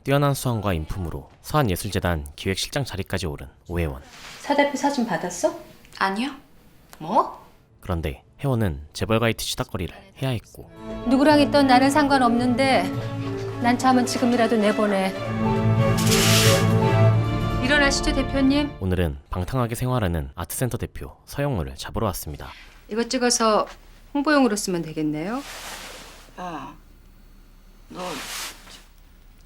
뛰어난 수완과 인품으로 서한예술재단 기획실장 자리까지 오른 오혜원. 사 대표 사진 받았어? 아니요. 뭐? 그런데 혜원은 재벌가의 뒤치다거리를 해야 했고, 누구랑 있던 나는 상관없는데 난 잠은 지금이라도 내보내. 일어나시죠, 대표님. 오늘은 방탕하게 생활하는 아트센터 대표 서영우를 잡으러 왔습니다. 이거 찍어서 홍보용으로 쓰면 되겠네요. 야, 너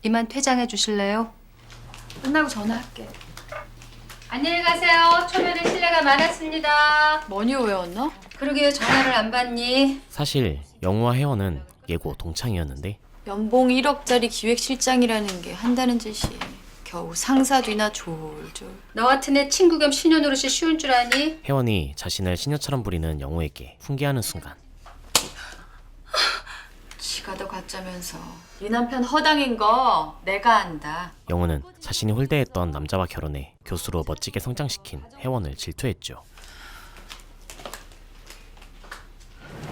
이만 퇴장해 주실래요? 끝나고 전화할게. 안녕히 가세요. 초면에 실례가 많았습니다. 머니 오해였나? 그러게 전화를 안 받니? 사실 영우와 혜원은 예고 동창이었는데 연봉 1억짜리 기획실장이라는 게 한다는 짓이 겨우 상사 뒤나 졸졸. 너 같은 애 친구 겸 신효 노릇이 쉬운 줄 아니? 혜원이 자신을 시녀처럼 부리는 영우에게 훈계하는 순간 지가 더 가짜면서 네 남편 허당인 거 내가 안다. 영우는 자신이 홀대했던 남자와 결혼해 교수로 멋지게 성장시킨 혜원을 질투했죠.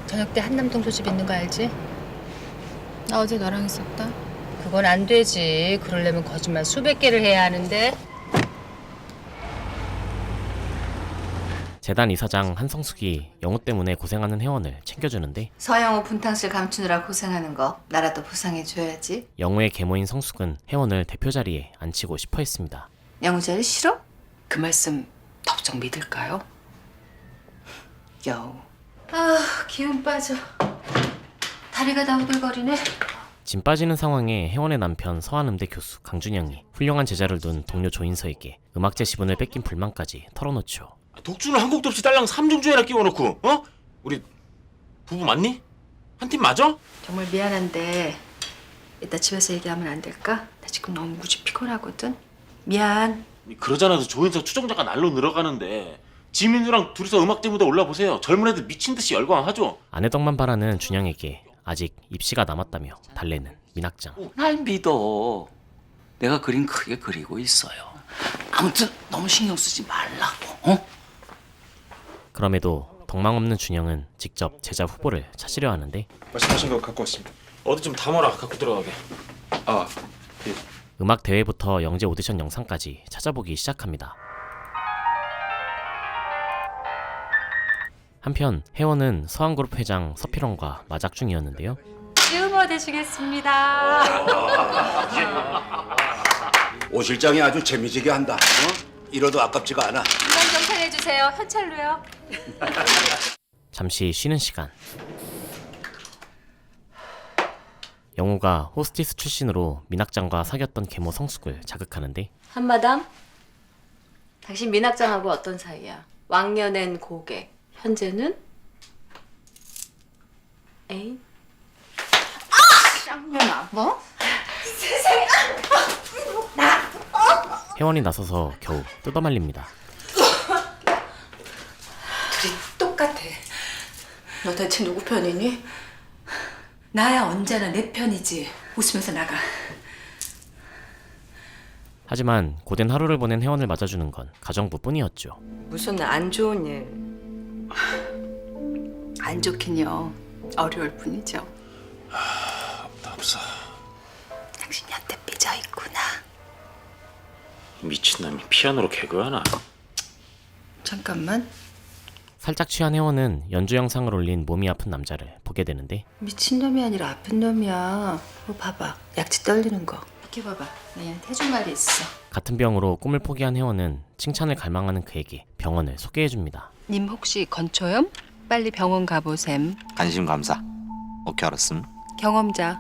저녁 때 한남동 소집 있는 거 알지? 나 어제 너랑 있었다. 그건 안 되지. 그러려면 거짓말 수백 개를 해야 하는데. 재단 이사장 한성숙이 영우 때문에 고생하는 혜원을 챙겨주는데 서영호 분탕실 감추느라 고생하는 거 나라도 보상해줘야지. 영우의 계모인 성숙은 혜원을 대표 자리에 앉히고 싶어 했습니다. 영우자리 싫어? 그 말씀 덕정 믿을까요? 여우. 아, 기운 빠져. 다리가 다 후들거리네. 짐 빠지는 상황에 혜원의 남편 서한음대 교수 강준영이 훌륭한 제자를 둔 동료 조인서에게 음악제 지분을 뺏긴 불만까지 털어놓죠. 독주는 한 곡도 없이 딸랑 3중주에나 끼워놓고 어? 우리 부부 맞니? 한 팀 맞아? 정말 미안한데 이따 집에서 얘기하면 안 될까? 나 지금 너무 무지 피곤하거든. 미안. 그러잖아도 조인서 추종자가 날로 늘어가는데 지민우랑 둘이서 음악제 무대 올라보세요. 젊은 애들 미친 듯이 열광하죠. 아내 덕만 바라는 준영에게 아직 입시가 남았다며 달래는 민학장. 날 믿어. 내가 그림 크게 그리고 있어요. 아무튼 너무 신경 쓰지 말라고. 어? 그럼에도 덕망 없는 준영은 직접 제자 후보를 찾으려 하는데 말씀하신 거 갖고 왔습니다. 어디 좀 담아라. 갖고 들어가게. 아, 예. 음악 대회부터 영재 오디션 영상까지 찾아보기 시작합니다. 한편 혜원은 서한그룹 회장 서필원과 마작 중이었는데요. 유머 되시겠습니다. 오 실장이 아주 재미지게 한다. 이러도 아깝지가 않아. 이만 경찰해 주세요. 현찰로요. 잠시 쉬는 시간. 영우가 호스티스 출신으로 민학장과 사귀었던 계모 성숙을 자극하는데 한마담. 당신 민학장하고 어떤 사이야? 왕년엔 고객, 현재는 애인? 쌍년아, 뭐? 혜원이 나서서 겨우 뜯어말립니다. 둘이 똑같아. 너 대체 누구 편이니? 나야 언제나 내 편이지. 웃으면서 나가. 하지만 고된 하루를 보낸 혜원을 맞아주는 건 가정부뿐이었죠. 무슨 안 좋은 일? 안 좋긴요. 어려울 뿐이죠. 없어. 당신한테 삐져 있구나. 미친놈이 피아노로 개그하나? 잠깐만. 살짝 취한 혜원은 연주 영상을 올린 몸이 아픈 남자를 보게 되는데 미친놈이 아니라 아픈 놈이야. 뭐 봐봐. 약지 떨리는 거. 이렇게 봐봐. 나 얘한테 해줄 말이 있어. 같은 병으로 꿈을 포기한 혜원은 칭찬을 갈망하는 그에게 병원을 소개해줍니다. 님 혹시 건초염? 빨리 병원 가보셈. 관심 감사. 어떻게 알았음? 경험자.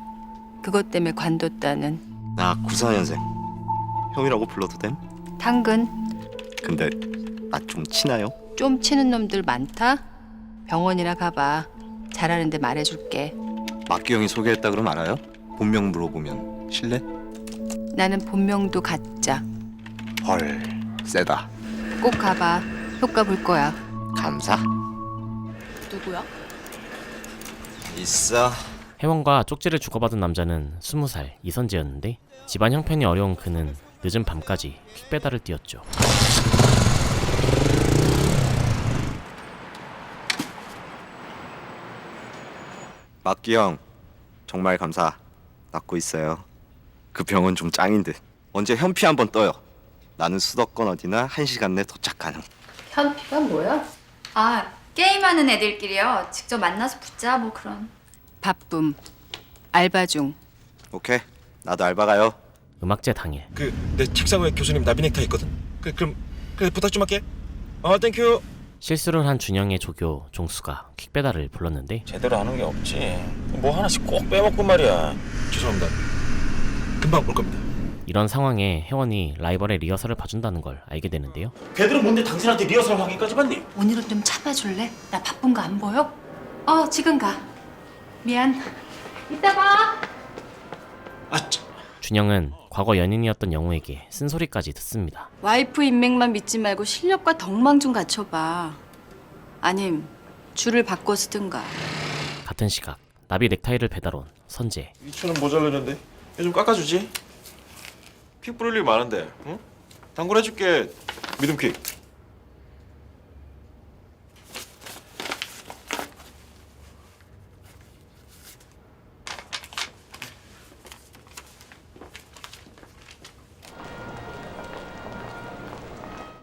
그것 때문에 관뒀다는. 나 94년생. 형이라고 불러도 됨? 당근. 근데 나 좀 치나요? 좀 치는 놈들 많다. 병원이나 가봐. 잘하는데 말해줄게. 막기 형이 소개했다 그러면 알아요? 본명 물어보면 실례? 나는 본명도 가짜. 헐 세다. 꼭 가봐. 효과 볼 거야. 감사. 누구야? 있어. 혜원과 쪽지를 주고받은 남자는 20살 이선재였는데 집안 형편이 어려운 그는 늦은 밤까지 퀵배달을 뛰었죠. 막기 형 정말 감사. 낫고 있어요. 그 병은 좀 짱인 듯. 언제 현피 한번 떠요. 나는 수도권 어디나 1시간 내 도착 가능. 현피가 뭐야? 아, 게임하는 애들끼리요. 직접 만나서 붙자 뭐 그런. 바쁨. 알바 중. 오케이. 나도 알바 가요. 음악제 당일 그 내 책상 위에 교수님 나비 넥타이 있거든. 그럼 부탁 좀 할게. 땡큐. 실수를 한 준영의 조교 종수가 퀵배달을 불렀는데 제대로 하는 게 없지. 뭐 하나씩 꼭 빼먹고 말이야. 죄송합니다. 금방 올 겁니다. 이런 상황에 혜원이 라이벌의 리허설을 봐준다는 걸 알게 되는데요. 걔들은 뭔데 당신한테 리허설 확인까지 받니? 오늘은 좀 참아줄래? 나 바쁜 거 안 보여? 지금 가. 미안. 이따 봐. 준영은 과거 연인이었던 영우에게 쓴소리까지 듣습니다. 와이프 인맥만 믿지 말고 실력과 덕망 좀 갖춰봐. 아님 줄을 바꿔 쓰든가. 같은 시각 나비 넥타이를 배달 온 선재. 2천원 모자라는데 좀 깎아주지. 퀵 뿌릴 일 많은데, 응? 당근해줄게. 믿음 퀵.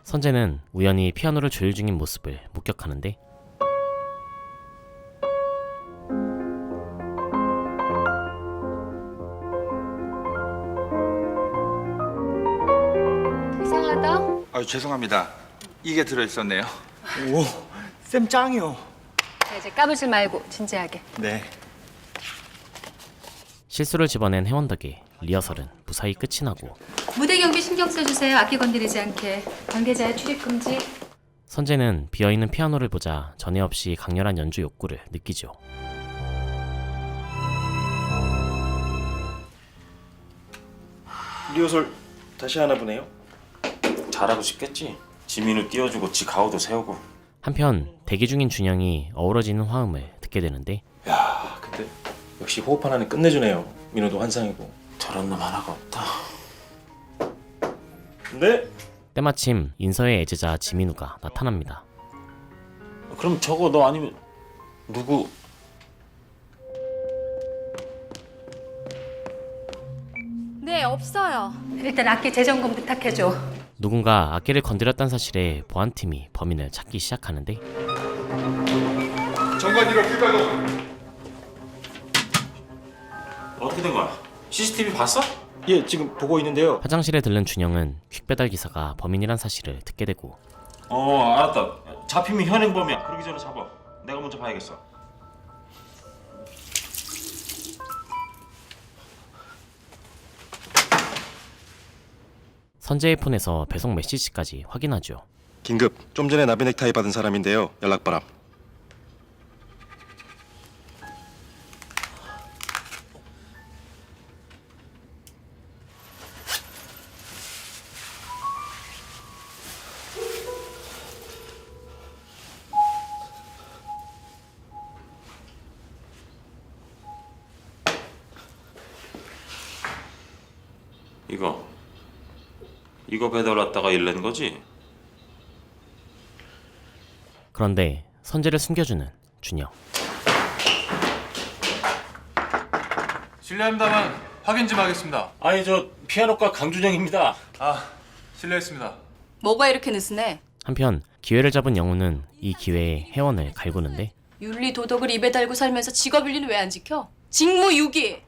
선재는 우연히 피아노를 조율 중인 모습을 목격하는데 이상하다. 죄송합니다. 이게 들어있었네요. 오, 쌤 짱이요. 자, 이제 까불지 말고 진지하게. 네. 실수를 집어낸 혜원 덕에 리허설은 무사히 끝이 나고 무대 경비 신경 써주세요. 악기 건드리지 않게. 관계자의 출입 금지. 선재는 비어있는 피아노를 보자 전에 없이 강렬한 연주 욕구를 느끼죠. 리허설 다시 하나 보네요. 잘하고 싶겠지. 지민우 띄워주고 지 가오도 세우고. 한편 대기 중인 준영이 어우러지는 화음을 듣게 되는데 야, 근데 역시 호흡 하나는 끝내주네요. 민호도 환상이고. 저런 놈 하나가 없다. 네? 때마침 인서의 애제자 지민우가 나타납니다. 그럼 저거 너 아니면 누구? 네, 없어요. 일단 악기 재점검 부탁해줘. 누군가 악기를 건드렸다는 사실에 보안팀이 범인을 찾기 시작하는데 정관이로 불가동. 어떻게 된 거야? CCTV 봤어? 예, 지금 보고 있는데요. 화장실에 들른 준영은 퀵배달 기사가 범인이란 사실을 듣게 되고 알았다. 잡히면 현행범이야. 그러기 전에 잡아. 내가 먼저 봐야겠어. 선재의 폰에서 배송 메시지까지 확인하죠. 긴급. 좀 전에 나비 넥타이 받은 사람인데요. 연락 바람. 이거 배달 왔다가 일 낸 거지? 그런데 선재를 숨겨주는 준영. 실례합니다만 확인 좀 하겠습니다. 아니 저 피아노과 강준영입니다. 실례했습니다. 뭐가 이렇게 느슨해? 한편 기회를 잡은 영우는 이 기회에 혜원을 갈구는데 윤리 도덕을 입에 달고 살면서 직업 윤리는 왜 안 지켜? 직무유기!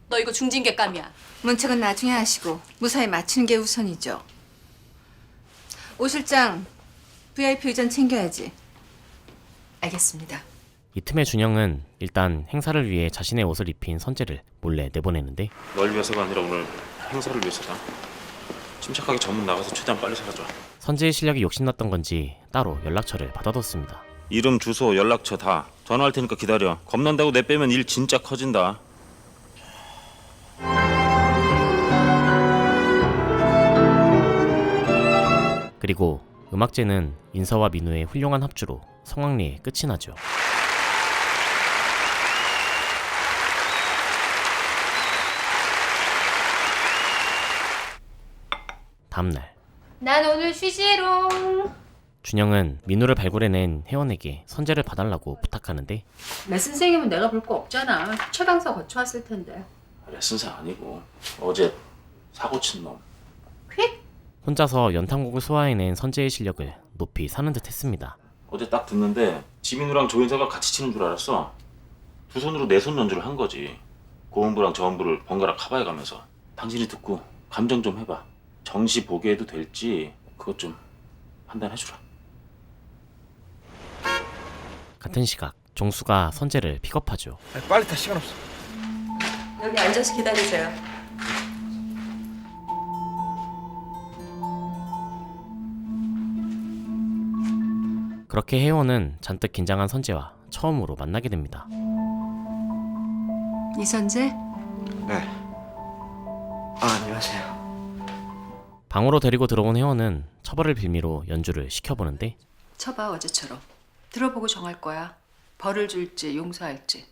너 이거 중징계감이야. 문책은 나중에 하시고 무사히 마치는 게 우선이죠. 오 실장, VIP 의전 챙겨야지. 알겠습니다. 이 틈에 준영은 일단 행사를 위해 자신의 옷을 입힌 선재를 몰래 내보내는데 널 위해서가 아니라 오늘 행사를 위해서다. 침착하게 전문 나가서 최대한 빨리 사라져. 선재의 실력이 욕심났던 건지 따로 연락처를 받아뒀습니다. 이름, 주소, 연락처 다 전화할 테니까 기다려. 겁난다고 내 빼면 일 진짜 커진다. 그리고 음악제는 인서와 민우의 훌륭한 합주로 성황리에 끝이 나죠. 다음날 난 오늘 쉬지롱. 준영은 민우를 발굴해낸 혜원에게 선재를 봐달라고 부탁하는데 레슨 선생님은 내가 볼 거 없잖아. 최강사 거쳐왔을 텐데. 레슨사 아니고 어제 사고 친 놈. 혼자서 연탄곡을 소화해낸 선재의 실력을 높이 사는 듯 했습니다. 어제 딱 듣는데 지민우랑 조인서가 같이 치는 줄 알았어. 두 손으로 네 손 연주를 한 거지. 고음부랑 저음부를 번갈아 커버해가면서. 당신이 듣고 감정 좀 해봐. 정시 보게 해도 될지 그것 좀 판단해주라. 같은 시각 종수가 선재를 픽업하죠. 빨리 타, 시간 없어. 여기 앉아서 기다리세요. 그렇게 혜원은 잔뜩 긴장한 선재와 처음으로 만나게 됩니다. 이선재? 네. 안녕하세요. 방으로 데리고 들어온 혜원은 처벌을 빌미로 연주를 시켜보는데 쳐봐, 어제처럼. 들어보고 정할 거야. 벌을 줄지 용서할지.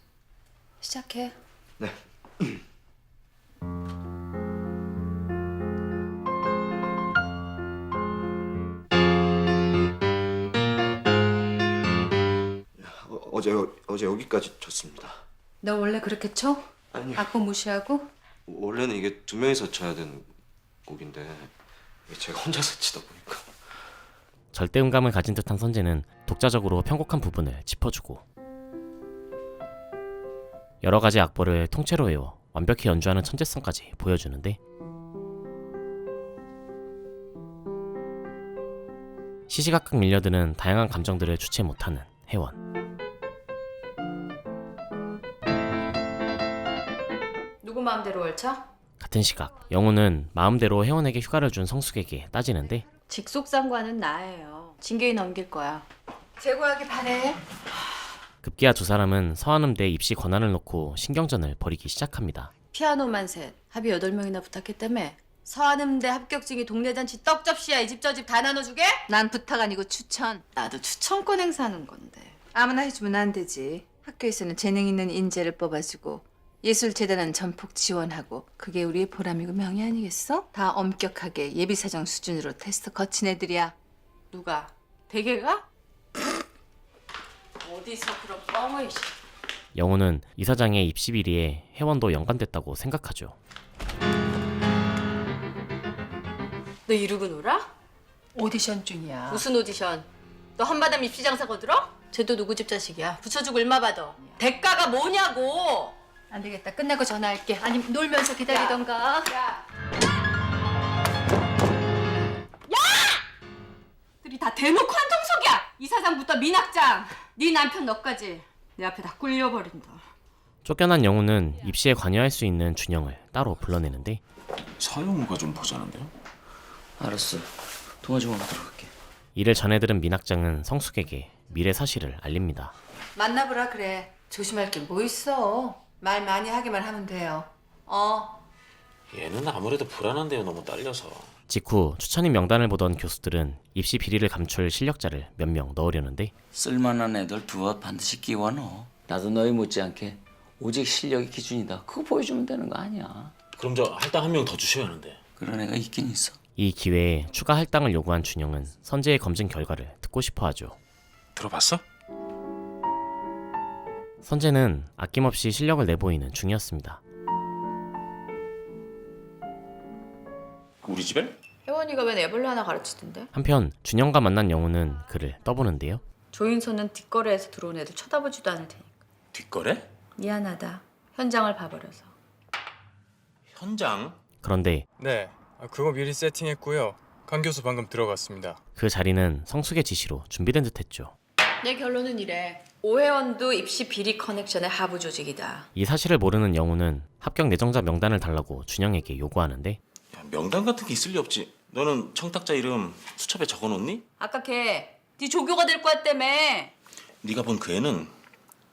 시작해. 네. 어제 여기까지 쳤습니다. 너 원래 그렇게 쳐? 아니요. 악보 무시하고? 원래는 이게 두 명이서 쳐야 되는 곡인데 제가 혼자서 치다 보니까. 절대음감을 가진 듯한 선재는 독자적으로 편곡한 부분을 짚어주고 여러 가지 악보를 통째로 외워 완벽히 연주하는 천재성까지 보여주는데 시시각각 밀려드는 다양한 감정들을 주체 못하는 혜원. 누구 마음대로 월차? 같은 시각 영우는 마음대로 혜원에게 휴가를 준 성숙에게 따지는데 직속상관은 나예요. 징계위 넘길 거야. 제고하기 바래. 급기야 두 사람은 서한음대 입시 권한을 놓고 신경전을 벌이기 시작합니다. 피아노만 셋, 합이 8명이나 부탁했다며? 서한음대 합격증이 동네 잔치 떡접시야. 이 집 저 집 다 나눠주게? 난 부탁 아니고 추천. 나도 추천권 행사하는 건데. 아무나 해주면 안 되지. 학교에서는 재능 있는 인재를 뽑아주고 예술재단은 전폭 지원하고 그게 우리의 보람이고 명예 아니겠어? 다 엄격하게 예비사정 수준으로 테스트 거친 애들이야. 누가? 대개가? 어디서 그런 뻥을. 영우는 이사장의 입시 비리에 혜원도 연관됐다고 생각하죠. 너 이러고 놀아? 오디션 중이야. 무슨 오디션? 너 한바담 입시 장사 거들어? 쟤도 누구 집 자식이야? 붙여주고 얼마 받아? 대가가 뭐냐고! 안 되겠다. 끝나고 전화할게. 아니면 놀면서 기다리던가. 들이 다 대놓고 한통속이야! 이사장부터 민학장! 네 남편 너까지 내 앞에 다 꿀려버린다. 쫓겨난 영우는 입시에 관여할 수 있는 준영을 따로 불러내는데 서영우가 좀 보자는데요? 알았어. 통화 좀 하고 들어갈게. 이를 전해 들은 민학장은 성숙에게 미래 사실을 알립니다. 만나보라 그래. 조심할 게 뭐 있어. 말 많이 하기만 하면 돼요. 얘는 아무래도 불안한데요. 너무 딸려서. 직후 추천인 명단을 보던 교수들은 입시 비리를 감출 실력자를 몇 명 넣으려는데 쓸만한 애들 두어 반드시 끼워 넣어. 나도 너희 못지않게 오직 실력이 기준이다. 그거 보여주면 되는 거 아니야. 그럼 저 할당 한 명 더 주셔야 하는데. 그런 애가 있긴 있어. 이 기회에 추가 할당을 요구한 준영은 선재의 검증 결과를 듣고 싶어하죠. 들어봤어? 선재는 아낌없이 실력을 내보이는 중이었습니다. 우리 집에? 혜원이가 웬 애벌레 하나 가르치던데? 한편 준영과 만난 영우는 그를 떠보는데요. 조인선은 뒷거래에서 들어온 애들 쳐다보지도 않을 테니까. 뒷거래? 미안하다. 현장을 봐버려서. 현장? 그런데 네, 그거 미리 세팅했고요. 강 교수 방금 들어갔습니다. 그 자리는 성숙의 지시로 준비된 듯했죠. 내 결론은 이래. 오혜원도 입시 비리 커넥션의 하부 조직이다. 이 사실을 모르는 영우는 합격 예정자 명단을 달라고 준영에게 요구하는데 야, 명단 같은 게 있을 리 없지. 너는 청탁자 이름 수첩에 적어놓니? 아까 걔 네 조교가 될 거야 때며. 네가 본 그 애는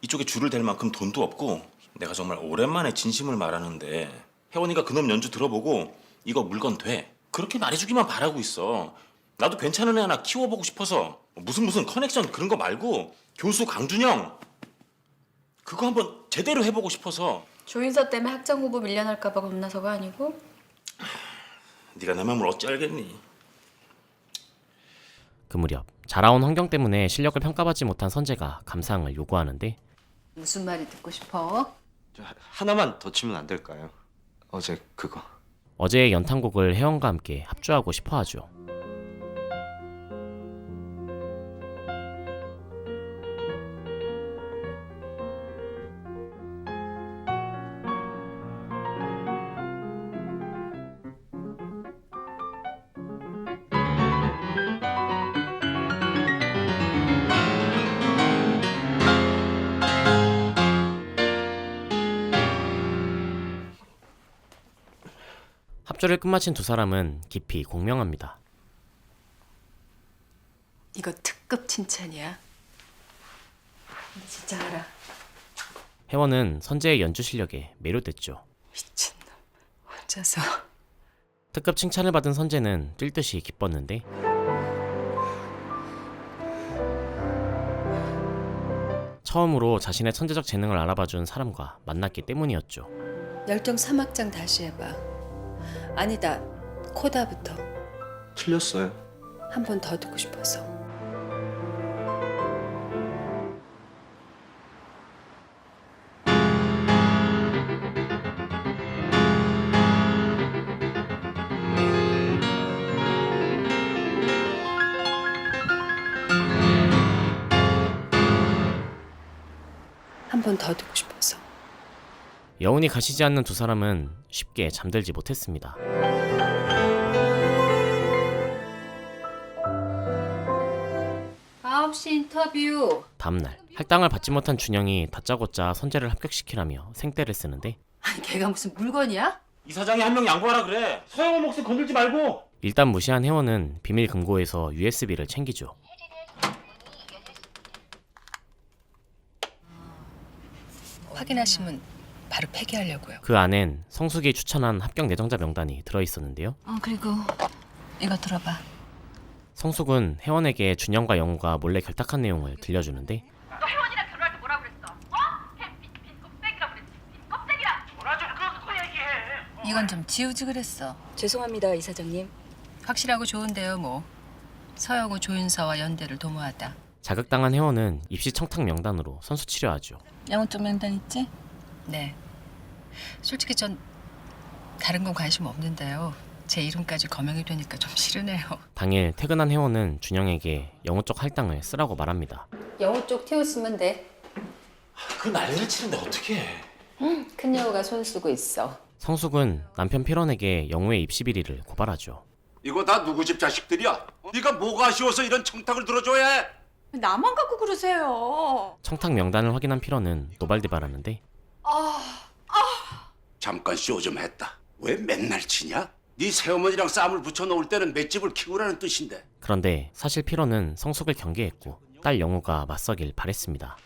이쪽에 줄을 댈 만큼 돈도 없고 내가 정말 오랜만에 진심을 말하는데 혜원이가 그놈 연주 들어보고 이거 물건 돼. 그렇게 말해주기만 바라고 있어. 나도 괜찮은 애 하나 키워보고 싶어서 무슨 커넥션 그런 거 말고 교수 강준영 그거 한번 제대로 해보고 싶어서. 조인서 때문에 학장 후보 밀려날까 봐 겁나서가 아니고? 네가 내 마음을 어찌 알겠니? 그 무렵 자라온 환경 때문에 실력을 평가받지 못한 선재가 감사항을 요구하는데 무슨 말이 듣고 싶어? 하나만 더 치면 안 될까요? 어제 그거. 어제의 연탄곡을 혜원과 함께 합주하고 싶어 하죠. 합주를 끝마친 두 사람은 깊이 공명합니다. 이거 특급 칭찬이야. 근데 진짜 알아. 혜원은 선재의 연주 실력에 매료됐죠. 미친놈. 혼자서. 특급 칭찬을 받은 선재는 뛸 듯이 기뻤는데 처음으로 자신의 천재적 재능을 알아봐준 사람과 만났기 때문이었죠. 열정 3악장 다시 해봐. 아니다. 코다부터. 틀렸어요. 한 번 더 듣고 싶어서. 한 번 더 듣고 싶어서. 여운이 가시지 않는 두 사람은 쉽게 잠들지 못했습니다. 인터뷰. 다음날 할당을 받지 못한 준영이 다짜고짜 선재를 합격시키라며 생떼를 쓰는데 아니 걔가 무슨 물건이야? 이사장이 한 명 양보하라 그래. 서영호 목숨 건들지 말고. 일단 무시한 혜원은 비밀 금고에서 USB를 챙기죠. 확인하시면 바로 폐기하려고요. 그 안엔 성숙이 추천한 합격 예정자 명단이 들어있었는데요. 그리고 이거 들어봐. 성숙은 혜원에게 준영과 영우가 몰래 결탁한 내용을 들려주는데 너 혜원이랑 결혼할 때 뭐라 그랬어? 빈 껍데기라 그랬지. 빈 껍데기야. 뭐라 좀 그거 얘기해. 이건 좀 지우지 그랬어. 죄송합니다, 이사장님. 확실하고 좋은데요, 뭐. 서영우 조윤서와 연대를 도모하다. 자극당한 혜원은 입시 청탁 명단으로 선수 치료하죠. 영우 쪽 명단 있지? 네. 솔직히 전 다른 건 관심 없는데요. 제 이름까지 거명이 되니까 좀 싫으네요. 당일 퇴근한 혜원은 준영에게 영우 쪽 할당을 쓰라고 말합니다. 영우 쪽 태우시면 돼. 그 난리를 치는데 어떻게 해? 큰 여우가 손 쓰고 있어. 성숙은 남편 필원에게 영우의 입시 비리를 고발하죠. 이거 다 누구 집 자식들이야? 네가 뭐가 아쉬워서 이런 청탁을 들어줘야 해? 나만 갖고 그러세요. 청탁 명단을 확인한 필원은 노발대발하는데 잠깐 쇼 좀 했다. 왜 맨날 치냐? 네 새어머니랑 싸움을 붙여놓을 때는 맷집을 키우라는 뜻인데. 그런데 사실 필원은 성숙을 경계했고 딸 영우가 맞서길 바랬습니다.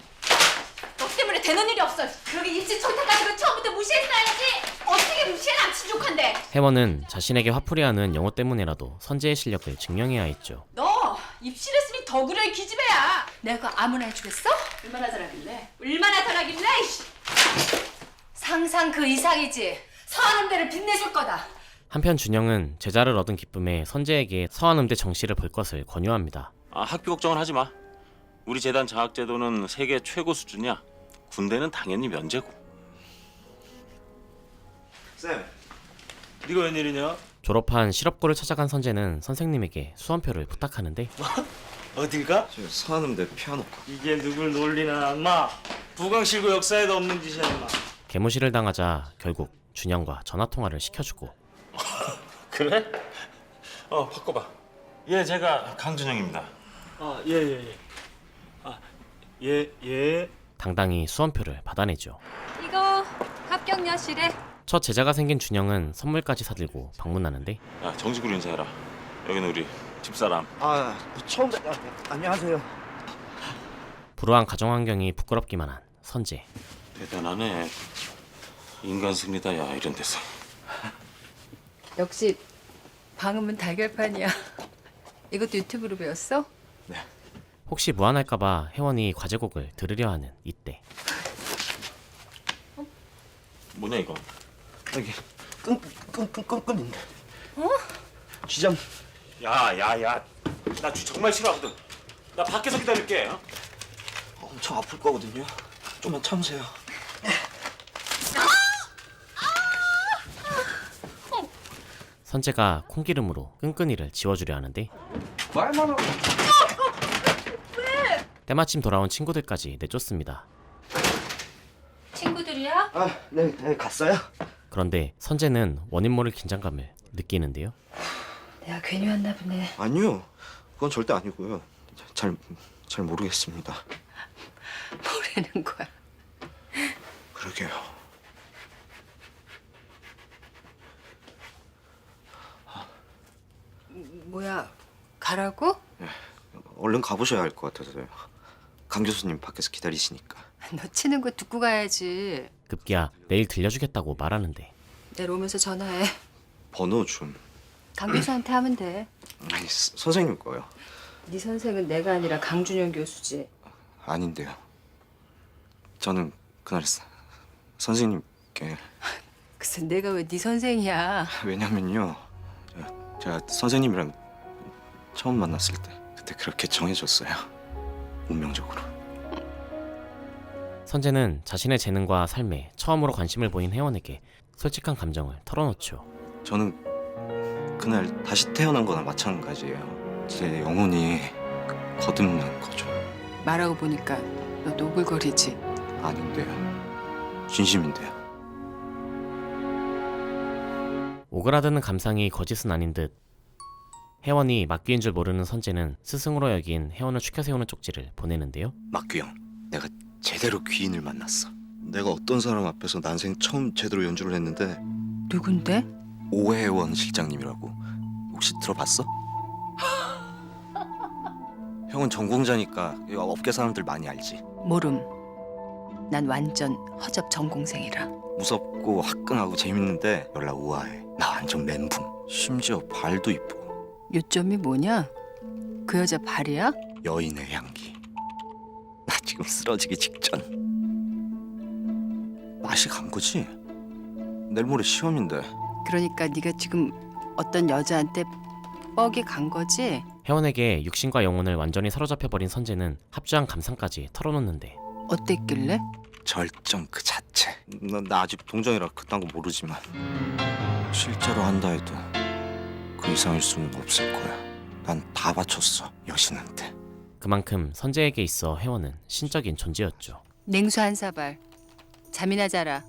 너 때문에 되는 일이 없어. 그러게 입시 청탁 같은 거 처음부터 무시했어야지. 어떻게 무시해 남친 조카인데. 혜원은 자신에게 화풀이하는 영우 때문에라도 선재의 실력을 증명해야 했죠. 너 입시 레슨이 더 그래 이 기집애야. 내가 그거 아무나 해주겠어? 얼마나 잘하길래? 얼마나 잘하길래? 이씨. 상상 그 이상이지. 서한음대를 빛내줄 거다. 한편 준영은 제자를 얻은 기쁨에 선재에게 서한음대 정시를 볼 것을 권유합니다. 학비 걱정은 하지 마. 우리 재단 장학 제도는 세계 최고 수준이야. 군대는 당연히 면제고. 쌤, 네가 웬일이냐? 졸업한 실업고를 찾아간 선재는 선생님에게 수험표를 부탁하는데 어딜 가? 저 서한음대 피아노. 이게 누굴 놀리나 인마. 부강실고 역사에도 없는 짓이야 인마. 개무시를 당하자 결국 준영과 전화통화를 시켜주고 그래? 바꿔봐. 예, 제가 강준영입니다. 예예예. 예. 당당히 수험표를 받아내죠. 이거 합격여실에. 첫 제자가 생긴 준영은 선물까지 사들고 방문하는데 야, 정식으로 인사해라. 여기는 우리 집사람. 처음 안녕하세요. 불우한 가정 환경이 부끄럽기만 한 선재. 대단하네. 인간 승리다, 야, 이런 데서. 역시 방음은 달걀판이야. 이것도 유튜브로 배웠어? 혹시 무안할까봐 혜원이 과제곡을 들으려 하는 이때 뭐냐 이거? 여기 끈인데. 쥐잠. 야. 나 정말 싫어하거든. 나 밖에서 기다릴게. 엄청 아플 거거든요. 좀만 참으세요. 선재가 콩기름으로 끈끈이를 지워주려 하는데 말만 하고. 때마침 돌아온 친구들까지 내쫓습니다. 친구들이야? 네, 갔어요. 그런데 선재는 원인 모를 긴장감을 느끼는데요. 내가 괜히 왔나 보네. 아니요, 그건 절대 아니고요. 잘 모르겠습니다. 뭐라는 거야? 그러게요. 뭐야, 가라고? 얼른 가보셔야 할 것 같아서요. 강 교수님 밖에서 기다리시니까. 너 치는 거 듣고 가야지. 급기야 내일 들려주겠다고 말하는데 내일 오면서 전화해. 번호 좀. 강 교수한테 하면 돼. 아니, 선생님 거요. 네 선생은 내가 아니라 강준영 교수지. 아닌데요. 저는 그날 선생님께 글쎄 내가 왜 네 선생이야? 왜냐면요. 제가 선생님이랑 처음 만났을 때 그때 그렇게 정해졌어요. 운명적으로. 선재는 자신의 재능과 삶에 처음으로 관심을 보인 혜원에게 솔직한 감정을 털어놓죠. 저는 그날 다시 태어난 거나 마찬가지예요. 제 영혼이 거듭난 거죠. 말하고 보니까 너 노글거리지. 아닌데요. 진심인데요. 오그라드는 감상이 거짓은 아닌 듯 혜원이 막귀인 줄 모르는 선재는 스승으로 여긴 혜원을 추켜 세우는 쪽지를 보내는데요. 막귀 형, 내가 제대로 귀인을 만났어. 내가 어떤 사람 앞에서 난생 처음 제대로 연주를 했는데 누군데? 오해원 실장님이라고. 혹시 들어봤어? 형은 전공자니까 이 업계 사람들 많이 알지. 모름. 난 완전 허접 전공생이라. 무섭고 화끈하고 재밌는데 연락 우아해. 나 완전 멘붕. 심지어 발도 이쁘고. 요점이 뭐냐? 그 여자 발이야? 여인의 향기. 나 지금 쓰러지기 직전. 맛이 간 거지? 내일 모레 시험인데. 그러니까 네가 지금 어떤 여자한테 뻑이 간 거지? 혜원에게 육신과 영혼을 완전히 사로잡혀버린 선재는 합주한 감상까지 털어놓는데 어땠길래? 절정 그 자체. 나 아직 동정이라 그딴 거 모르지만 실제로 한다 해도 그 이상일 수는 없을 거야. 난 다 바쳤어, 여신한테. 그만큼 선재에게 있어 혜원은 신적인 존재였죠. 냉수 한 사발. 잠이나 자라.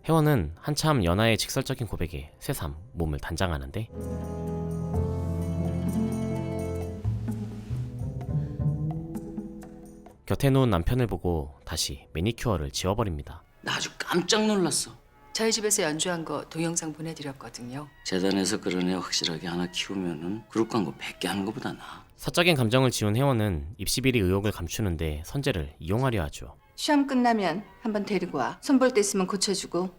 혜원은 한참 연하의 직설적인 고백에 새삼 몸을 단장하는데 곁에 누운 남편을 보고 다시 매니큐어를 지워버립니다. 나 아주 깜짝 놀랐어. 저희 집에서 연주한 거 동영상 보내드렸거든요. 재단에서 그런 애 확실하게 하나 키우면은 그룹 광고 100개 하는 것보다 나아. 사적인 감정을 지운 혜원은 입시비리 의혹을 감추는데 선재를 이용하려 하죠. 시험 끝나면 한번 데리고 와. 손볼 때 있으면 고쳐주고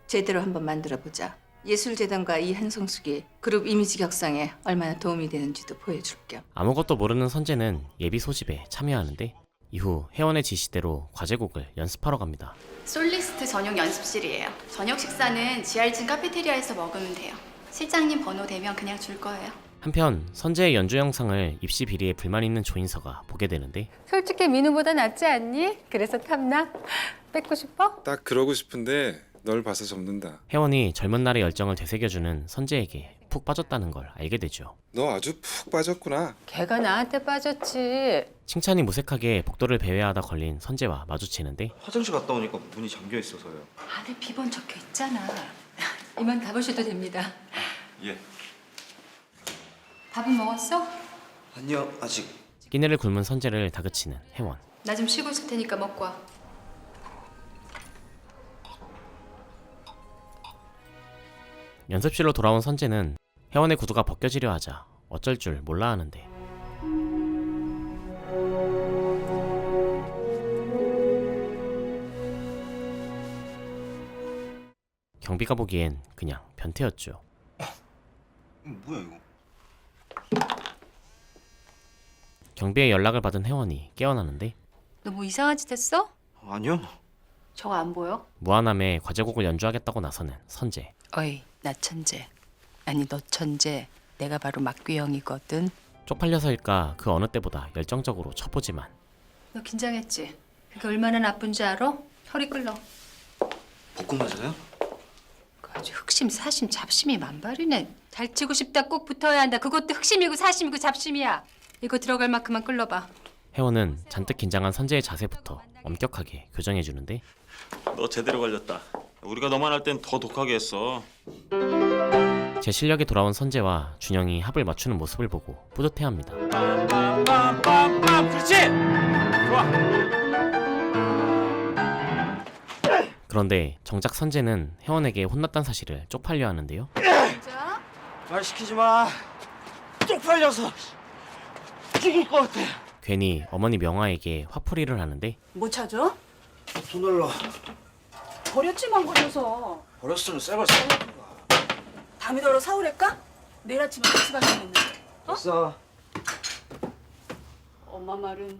제대로 한번 만들어보자. 예술재단과 이 한성숙이 그룹 이미지 격상에 얼마나 도움이 되는지도 보여줄 겸. 아무것도 모르는 선재는 예비 소집에 참여하는데 이후 혜원의 지시대로 과제곡을 연습하러 갑니다. 솔리스트 전용 연습실이에요. 저녁 식사는 지하 1층 카페테리아에서 먹으면 돼요. 실장님 번호 되면 그냥 줄 거예요. 한편 선재의 연주 영상을 입시 비리에 불만 있는 조인서가 보게 되는데 솔직히 민우보다 낫지 않니? 그래서 탐나? 뺏고 싶어? 딱 그러고 싶은데 널 봐서 접는다. 혜원이 젊은 날의 열정을 되새겨주는 선재에게 푹 빠졌다는 걸 알게 되죠. 너 아주 푹 빠졌구나. 걔가 나한테 빠졌지. 칭찬이 무색하게 복도를 배회하다 걸린 선재와 마주치는데 화장실 갔다 오니까 문이 잠겨 있어서요. 안에 비번 적혀 있잖아. 이만 가보셔도 됩니다. 예. 밥은 먹었어? 아니요, 아직. 끼니를 굶은 선재를 다그치는 혜원. 나 좀 쉬고 있을 테니까 먹고 와. 연습실로 돌아온 선재는 혜원의 구두가 벗겨지려 하자 어쩔 줄 몰라 하는데 경비가 보기엔 그냥 변태였죠. 뭐야 이거? 경비의 연락을 받은 혜원이 깨어나는데 너 뭐 이상한 짓 했어? 아니요. 저거 안 보여? 무한함에 과제곡을 연주하겠다고 나서는 선재. 어이, 나 천재. 아니 너 천재. 내가 바로 막귀형이거든. 쪽팔려서일까 그 어느 때보다 열정적으로 쳐보지만 너 긴장했지? 그게 얼마나 나쁜지 알아? 혈이 끓러. 복구 맞아요? 아주 흑심 사심 잡심이 만발이네. 잘 치고 싶다 꼭 붙어야 한다. 그것도 흑심이고 사심이고 잡심이야. 이거 들어갈 만큼만 끌러봐. 혜원은 잔뜩 긴장한 선재의 자세부터 엄격하게 교정해주는데 너 제대로 걸렸다. 우리가 너만 할 땐 더 독하게 했어. 제 실력에 돌아온 선재와 준영이 합을 맞추는 모습을 보고 뿌듯해합니다. 빰빰빰빰 그렇지. 좋아. 그런데 정작 선재는 혜원에게 혼났단 사실을 쪽팔려 하는데요. 말 시키지 마. 쪽팔려서 죽을 것 같아. 괜히 어머니 명화에게 화풀이를 하는데 뭐 찾아? 손 날라. 버렸지만 버려서. 버렸으면 새걸 사놓던가. 담이 덜어 사오랄까? 내일 아침에 같이 가셔야겠는데. 됐어. 엄마 말은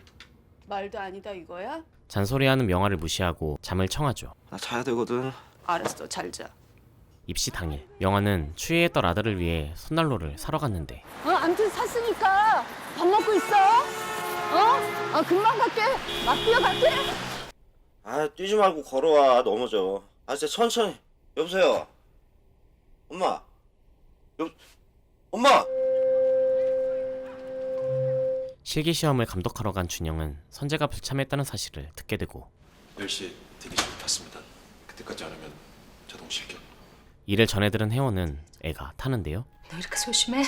말도 아니다 이거야? 잔소리하는 명화를 무시하고 잠을 청하죠. 나 자야 되거든. 알았어, 잘 자. 입시 당일 명화는 추위에 떨 아들을 위해 손난로를 사러 갔는데 아무튼 샀으니까 밥 먹고 있어. 금방 갈게. 막 뛰어갈게. 아, 뛰지 말고 걸어와. 넘어져. 아, 진짜 천천히. 여보세요. 엄마. 엄마. 실기시험을 감독하러 간 준영은 선재가 불참했다는 사실을 듣게 되고 10시에 대기실 탔습니다. 그때까지 안 하면 자동 실격. 이를 전해 들은 혜원은 애가 타는데요. 너 이렇게 소심해?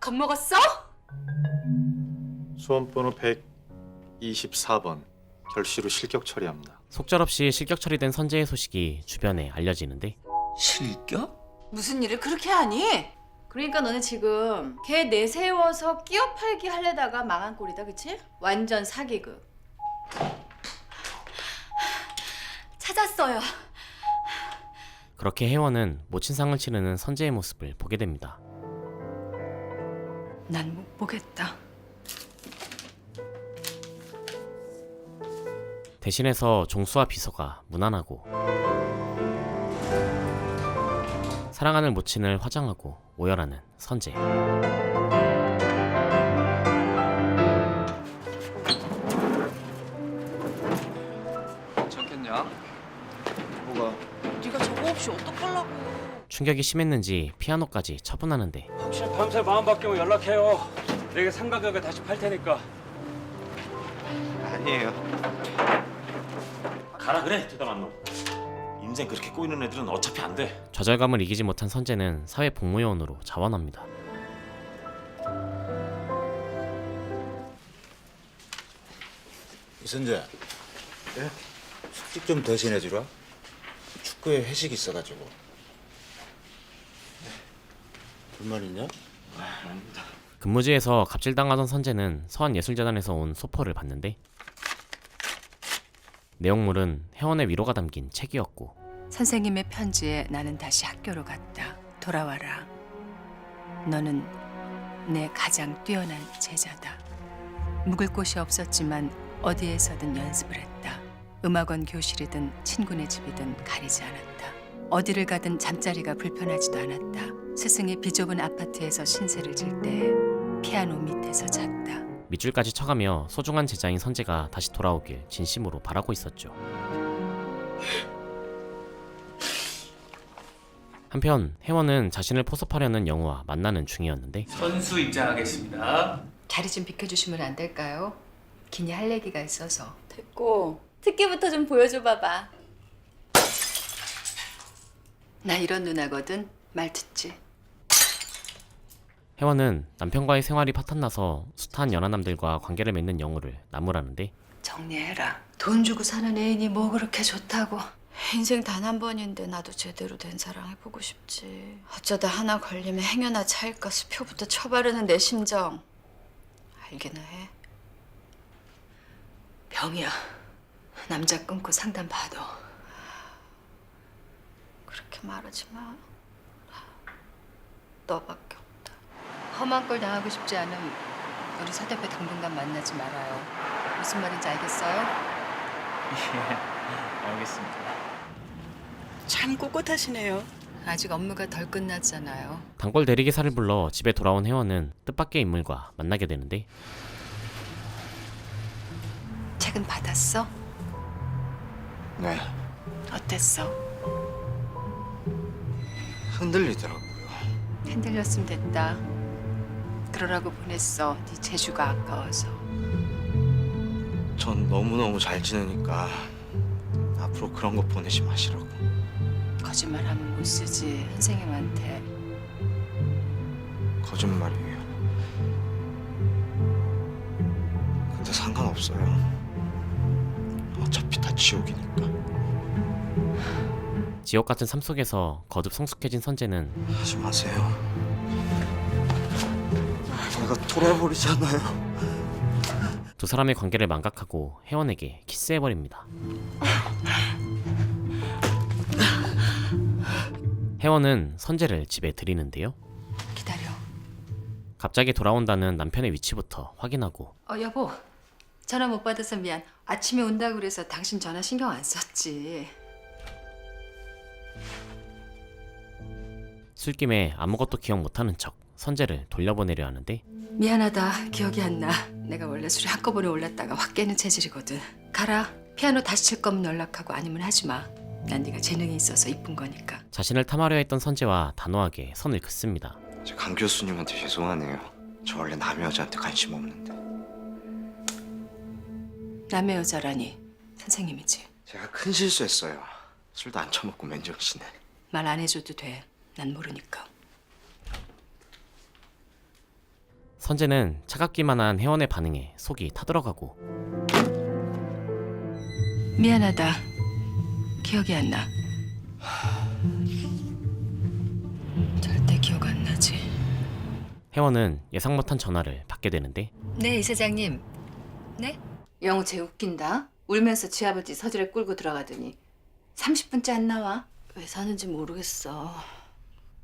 겁먹었어? 수험번호 124번 결시로 실격 처리합니다. 속절없이 실격 처리된 선재의 소식이 주변에 알려지는데 실격? 무슨 일을 그렇게 하니? 그러니까 너네 지금 걔 내세워서 끼어 팔기 하려다가 망한 꼴이다, 그치? 완전 사기극. 찾았어요. 그렇게 혜원은 모친상을 치르는 선재의 모습을 보게 됩니다. 난 못 보겠다. 대신해서 종수와 비서가 무난하고 사랑하는 모친을 화장하고 오열하는 선재. 괜찮겠냐? 뭐가? 네가 저거 없이 어떡하려고. 충격이 심했는지 피아노까지 처분하는데 혹시 밤새 마음 바뀌면 연락해요. 내가 상가격에 다시 팔 테니까. 아니에요. 가라 그래 대담한 놈. 인생 그렇게 꼬이는 애들은 어차피 안 돼. 좌절감을 이기지 못한 선재는 사회복무요원으로 자원합니다. 이선재, 숙직 좀 대신해주라. 축구에 회식 있어가지고. 불만 있냐? 아닙니다. 근무지에서 갑질당하던 선재는 서한예술재단에서 온 소포를 봤는데 내용물은 혜원의 위로가 담긴 책이었고 선생님의 편지에 나는 다시 학교로 갔다. 돌아와라. 너는 내 가장 뛰어난 제자다. 묵을 곳이 없었지만 어디에서든 연습을 했다. 음악원 교실이든 친구네 집이든 가리지 않았다. 어디를 가든 잠자리가 불편하지도 않았다. 스승이 비좁은 아파트에서 신세를 질 때 피아노 밑에서 잤다. 밑줄까지 쳐가며 소중한 제자인 선재가 다시 돌아오길 진심으로 바라고 있었죠. 한편 혜원은 자신을 포섭하려는 영우와 만나는 중이었는데 선수 입장하겠습니다. 자리 좀 비켜주시면 안 될까요? 기니 할 얘기가 있어서. 됐고 특기부터 좀 보여줘 봐봐. 나 이런 누나거든. 말 듣지. 혜원은 남편과의 생활이 파탄나서 숱한 연하남들과 관계를 맺는 영우를 나무라는데 정리해라. 돈 주고 사는 애인이 뭐 그렇게 좋다고. 인생 단 한 번인데 나도 제대로 된 사랑 해보고 싶지. 어쩌다 하나 걸리면 행여나 차일까 수표부터 쳐바르는 내 심정. 알기는 해. 병이야. 남자 끊고 상담 받아. 그렇게 말하지 마. 너밖에 없다. 험한 걸 당하고 싶지 않음 우리 서 대표 당분간 만나지 말아요. 무슨 말인지 알겠어요? 알겠습니다. 참 꼿꼿하시네요. 아직 업무가 덜 끝났잖아요. 단골 대리기사를 불러 집에 돌아온 혜원은 뜻밖의 인물과 만나게 되는데 책은 받았어? 네. 어땠어? 흔들리더라고요. 흔들렸으면 됐다. 그러라고 보냈어. 네 재주가 아까워서. 전 너무너무 잘 지내니까 앞으로 그런 거 보내지 마시라고. 거짓말하면 못 쓰지. 선생님한테. 거짓말이에요. 근데 상관없어요. 어차피 다 지옥이니까. 지옥 같은 삶 속에서 거듭 성숙해진 선재는 하지 마세요. 내가 돌아버리잖아요. 두 사람의 관계를 망각하고 혜원에게 키스해버립니다. 혜원은 선재를 집에 들이는데요. 기다려. 갑자기 돌아온다는 남편의 위치부터 확인하고 여보. 전화 못 받아서 미안. 아침에 온다고 그래서 당신 전화 신경 안 썼지. 술김에 아무것도 기억 못하는 척 선재를 돌려보내려 하는데 미안하다. 기억이 안 나. 내가 원래 술이 한꺼번에 올랐다가 확 깨는 체질이거든. 가라. 피아노 다시 칠 거면 연락하고 아니면 하지 마. 난 네가 재능이 있어서 이쁜 거니까. 자신을 탐하려 했던 선재와 단호하게 선을 긋습니다. 강 교수님한테 죄송하네요. 저 원래 남의 여자한테 관심 없는데. 남의 여자라니. 선생님이지. 제가 큰 실수했어요. 술도 안 처먹고 맨정신에. 말 안 해줘도 돼. 난 모르니까. 선재는 차갑기만 한 혜원의 반응에 속이 타들어가고 미안하다. 기억이 안 나. 절대 기억 안 나지. 혜원은 예상 못한 전화를 받게 되는데 네, 이사장님. 네? 영우 쟤 웃긴다. 울면서 쥐아버지 서재를 끌고 들어가더니 30분째 안 나와. 왜 사는지 모르겠어.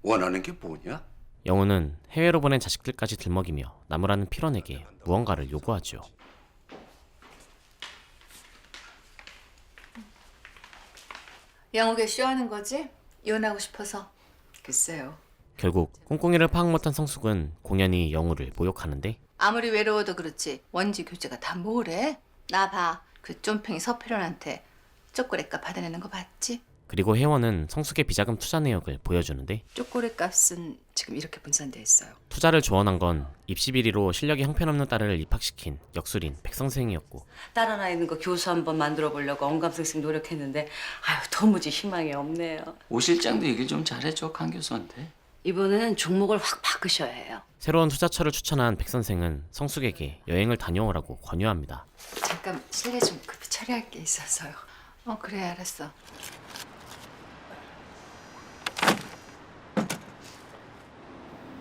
원하는 게 뭐냐? 영우는 해외로 보낸 자식들까지 들먹이며 나무라는 필원에게 무언가를 요구하죠. 영우가 쇼하는 거지? 이혼하고 싶어서. 글쎄요. 결국 꿍꿍이를 파악 못한 성숙은 공연히 영우를 모욕하는데 아무리 외로워도 그렇지 원지 교재가 다 뭐래? 나 봐. 그 쫌팽이 서필원한테 초콜릿값 받아내는 거 봤지? 그리고 혜원은 성숙의 비자금 투자 내역을 보여주는데 초콜릿 값은 지금 이렇게 분산돼 있어요. 투자를 조언한 건 입시 비리로 실력이 형편없는 딸을 입학시킨 역술인 백선생이었고 딸 하나 있는 거 교수 한번 만들어 보려고 언감생생 노력했는데 아유 도무지 희망이 없네요. 오 실장도 얘기를 좀 잘해줘 강 교수한테. 이번에는 종목을 확 바꾸셔야 해요. 새로운 투자처를 추천한 백선생은 성숙에게 여행을 다녀오라고 권유합니다. 잠깐 실례 좀 급히 처리할 게 있어서요. 그래 알았어.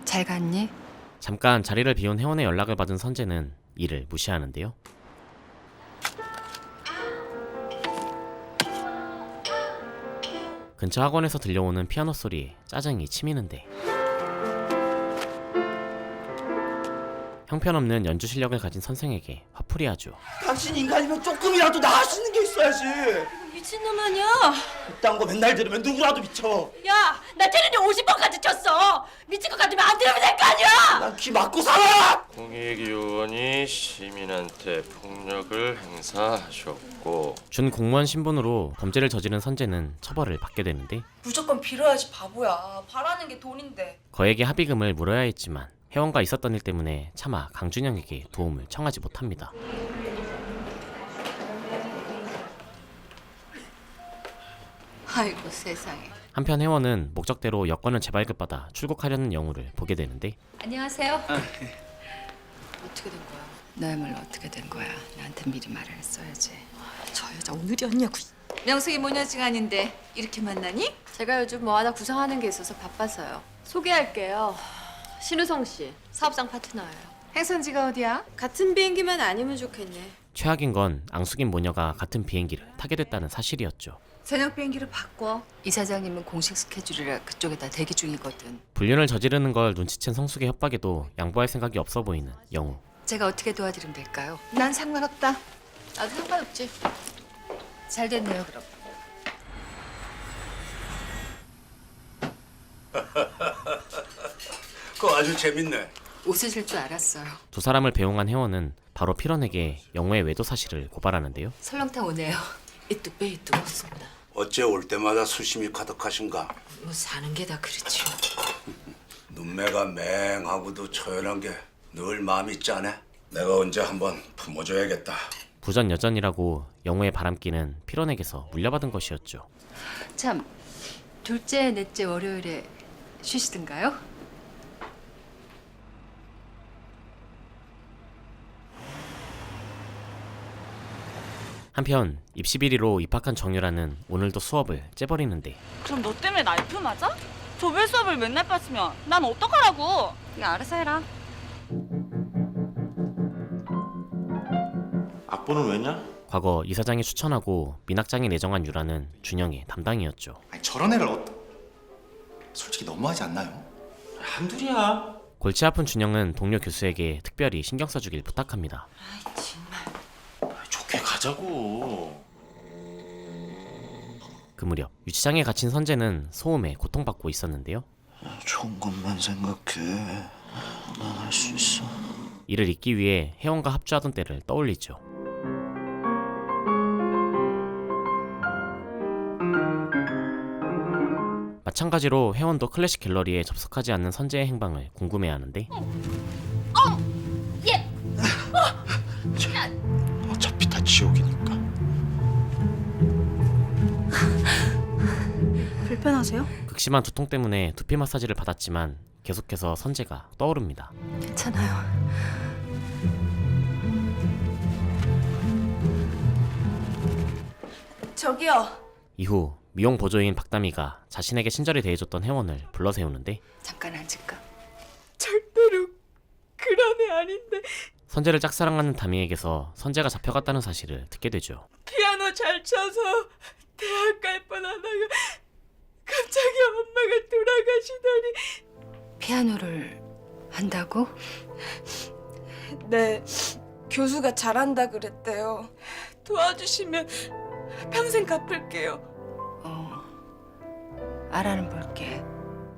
잘 갔니? 잠깐 자리를 비운 혜원의 연락을 받은 선재는 이를 무시하는데요. 근처 학원에서 들려오는 피아노 소리에 짜증이 치미는데 형편없는 연주 실력을 가진 선생에게 화풀이하죠. 당신 인간이면 조금이라도 나을 수 있는 게 있어야지. 미친놈 아니야? 이딴 거 맨날 들으면 누구라도 미쳐. 야, 나 테레니 50번까지 쳤어. 미친 것 같으면 안 들으면 될 거 아니야? 난 귀 막고 살아. 공익위원이 시민한테 폭력을 행사하셨고 준 공무원 신분으로 범죄를 저지른 선재는 처벌을 받게 되는데 무조건 빌어야지 바보야. 바라는 게 돈인데. 거액의 합의금을 물어야 했지만 혜원과 있었던 일 때문에 차마 강준영에게 도움을 청하지 못합니다. 아이고 세상에. 한편 혜원은 목적대로 여권을 재발급받아 출국하려는 영우를 보게 되는데 안녕하세요. 어떻게 된 거야? 너야말로 어떻게 된 거야? 나한테 미리 말을 했어야지. 저 여자 오늘이었냐고. 명숙이 모녀지간인데 이렇게 만나니? 제가 요즘 뭐 하나 구상하는 게 있어서 바빠서요. 소개할게요. 신우성 씨, 사업장 파트너예요. 행선지가 어디야? 같은 비행기만 아니면 좋겠네. 최악인 건 앙숙인 모녀가 같은 비행기를 타게 됐다는 사실이었죠. 저녁 비행기로 바꿔. 이사장님은 공식 스케줄이라 그쪽에다 대기 중이거든. 불륜을 저지르는 걸 눈치챈 성숙의 협박에도 양보할 생각이 없어 보이는 영우. 제가 어떻게 도와드리면 될까요? 난 상관없다. 나도 상관없지. 잘 됐네요, 그럼. 그거 아주 재밌네. 웃으실 줄 알았어요. 두 사람을 배웅한 혜원은 바로 필원에게 영우의 외도 사실을 고발하는데요. 설렁탕 오네요. 이뚝 빼 이뚝 없습니다. 어째 올 때마다 수심이 가득하신가? 뭐 사는 게 다 그렇죠. 눈매가 맹하고도 처연한 게 늘 마음이 짠해. 내가 언제 한번 품어줘야겠다. 부전여전이라고 영호의 바람기는 필원에게서 물려받은 것이었죠. 참, 둘째, 넷째 월요일에 쉬시든가요? 한편 입시 비리로 입학한 정유라는 오늘도 수업을 째버리는데 그럼 너 때문에 나 F 맞아? 조별 수업을 맨날 빠지면 난 어떡하라고? 야 알아서 해라. 악보는 왜냐? 과거 이사장이 추천하고 민학장이 내정한 유라는 준영의 담당이었죠. 저런 애를 솔직히 너무하지 않나요? 한둘이야. 골치 아픈 준영은 동료 교수에게 특별히 신경 써주길 부탁합니다. 좋게 가자고. 그 무렵 유치장에 갇힌 선재는 소음에 고통받고 있었는데요. 좋은 것만 생각해. 난 할 수 있어. 이를 잊기 위해 혜원과 합주하던 때를 떠올리죠. 마찬가지로 혜원도 클래식 갤러리에 접속하지 않는 선재의 행방을 궁금해하는데 예. 어차피 다 지옥이니까. 불편하세요? 극심한 두통 때문에 두피 마사지를 받았지만 계속해서 선재가 떠오릅니다. 괜찮아요. 저기요. 이후 미용 보조인 박다미가 자신에게 친절히 대해줬던 혜원을 불러 세우는데 잠깐 앉을까? 절대로 그런 애 아닌데. 선재를 짝사랑하는 다미에게서 선재가 잡혀갔다는 사실을 듣게 되죠. 피아노 잘 쳐서 대학 갈 뻔하다가 갑자기 엄마가 돌아가시더니. 피아노를 한다고? 네, 교수가 잘한다 그랬대요. 도와주시면 평생 갚을게요. 알아는 볼게.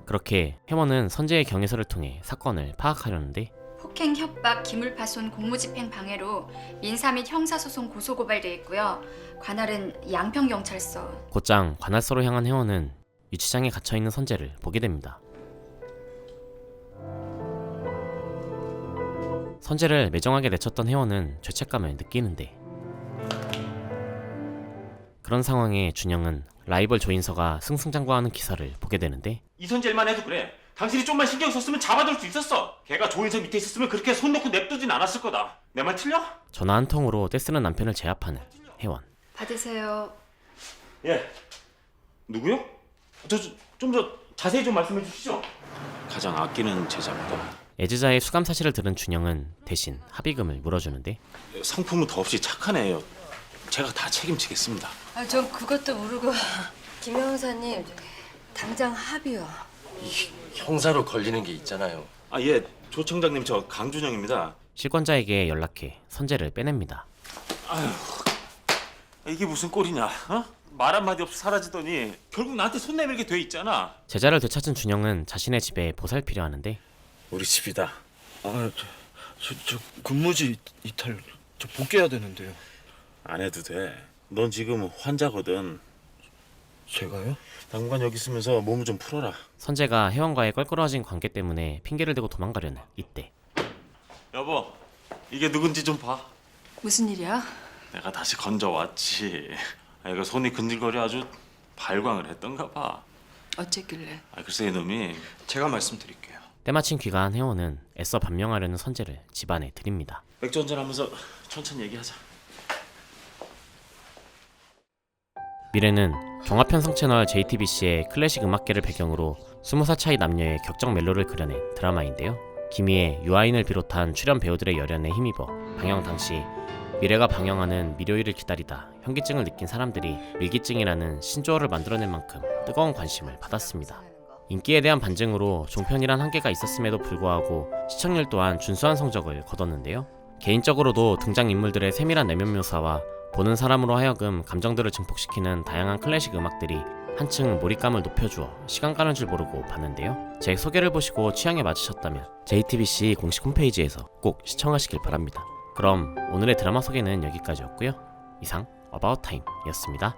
그렇게 혜원은 선재의 경위서를 통해 사건을 파악하려는데 폭행, 협박, 기물파손, 공무집행 방해로 민사 및 형사소송 고소고발돼 있고요. 관할은 양평경찰서. 곧장 관할서로 향한 혜원은 유치장에 갇혀있는 선재를 보게 됩니다. 선재를 매정하게 내쳤던 혜원은 죄책감을 느끼는데 그런 상황에 준영은 라이벌 조인서가 승승장구하는 기사를 보게 되는데 이선재일만 해도 그래. 당신이 좀만 신경 썼으면 잡아둘 수 있었어. 걔가 조인서 밑에 있었으면 그렇게 손 놓고 냅두진 않았을 거다. 내 말 틀려? 전화 한 통으로 떼쓰는 남편을 제압하는 혜원. 받으세요. 예. 누구요? 좀 더 자세히 좀 말씀해 주시죠. 가장 아끼는 제자입니다. 애지자의 수감 사실을 들은 준영은 대신 합의금을 물어주는데 상품은 더없이 착한 애예요. 제가 다 책임지겠습니다. 전 그것도 모르고. 김 형사님, 당장 합의요. 형사로 걸리는 게 있잖아요. 아, 예. 조 청장님, 저 강준영입니다. 실권자에게 연락해 선재를 빼냅니다. 아휴, 이게 무슨 꼴이냐? 어? 말 한마디 없이 사라지더니 결국 나한테 손 내밀게 돼 있잖아. 제자를 되찾은 준영은 자신의 집에 보살피려 하는데 우리 집이다. 저 근무지 이탈 복귀해야 되는데요. 안 해도 돼. 넌 지금 환자거든. 제가요? 당분간 여기 있으면서 몸을 좀 풀어라. 선재가 혜원과의 껄끄러워진 관계 때문에 핑계를 대고 도망가려는 이때 여보, 이게 누군지 좀 봐. 무슨 일이야? 내가 다시 건져왔지. 이거 손이 근질거려 아주 발광을 했던가 봐. 어쨌길래? 글쎄 이놈이. 제가 말씀드릴게요. 때마침 귀가한 혜원은 애써 반명하려는 선재를 집안에 들입니다. 맥주 한잔하면서 천천히 얘기하자. 미래는 종합편성 채널 JTBC의 클래식 음악계를 배경으로 20살 차이 남녀의 격정 멜로를 그려낸 드라마인데요. 김희애, 유아인을 비롯한 출연 배우들의 열연에 힘입어 방영 당시 미래가 방영하는 일요일을 기다리다 현기증을 느낀 사람들이 밀기증이라는 신조어를 만들어낸 만큼 뜨거운 관심을 받았습니다. 인기에 대한 반증으로 종편이란 한계가 있었음에도 불구하고 시청률 또한 준수한 성적을 거뒀는데요. 개인적으로도 등장인물들의 세밀한 내면 묘사와 보는 사람으로 하여금 감정들을 증폭시키는 다양한 클래식 음악들이 한층 몰입감을 높여주어 시간 가는 줄 모르고 봤는데요. 제 소개를 보시고 취향에 맞으셨다면 JTBC 공식 홈페이지에서 꼭 시청하시길 바랍니다. 그럼 오늘의 드라마 소개는 여기까지였고요. 이상 어바웃 타임이었습니다.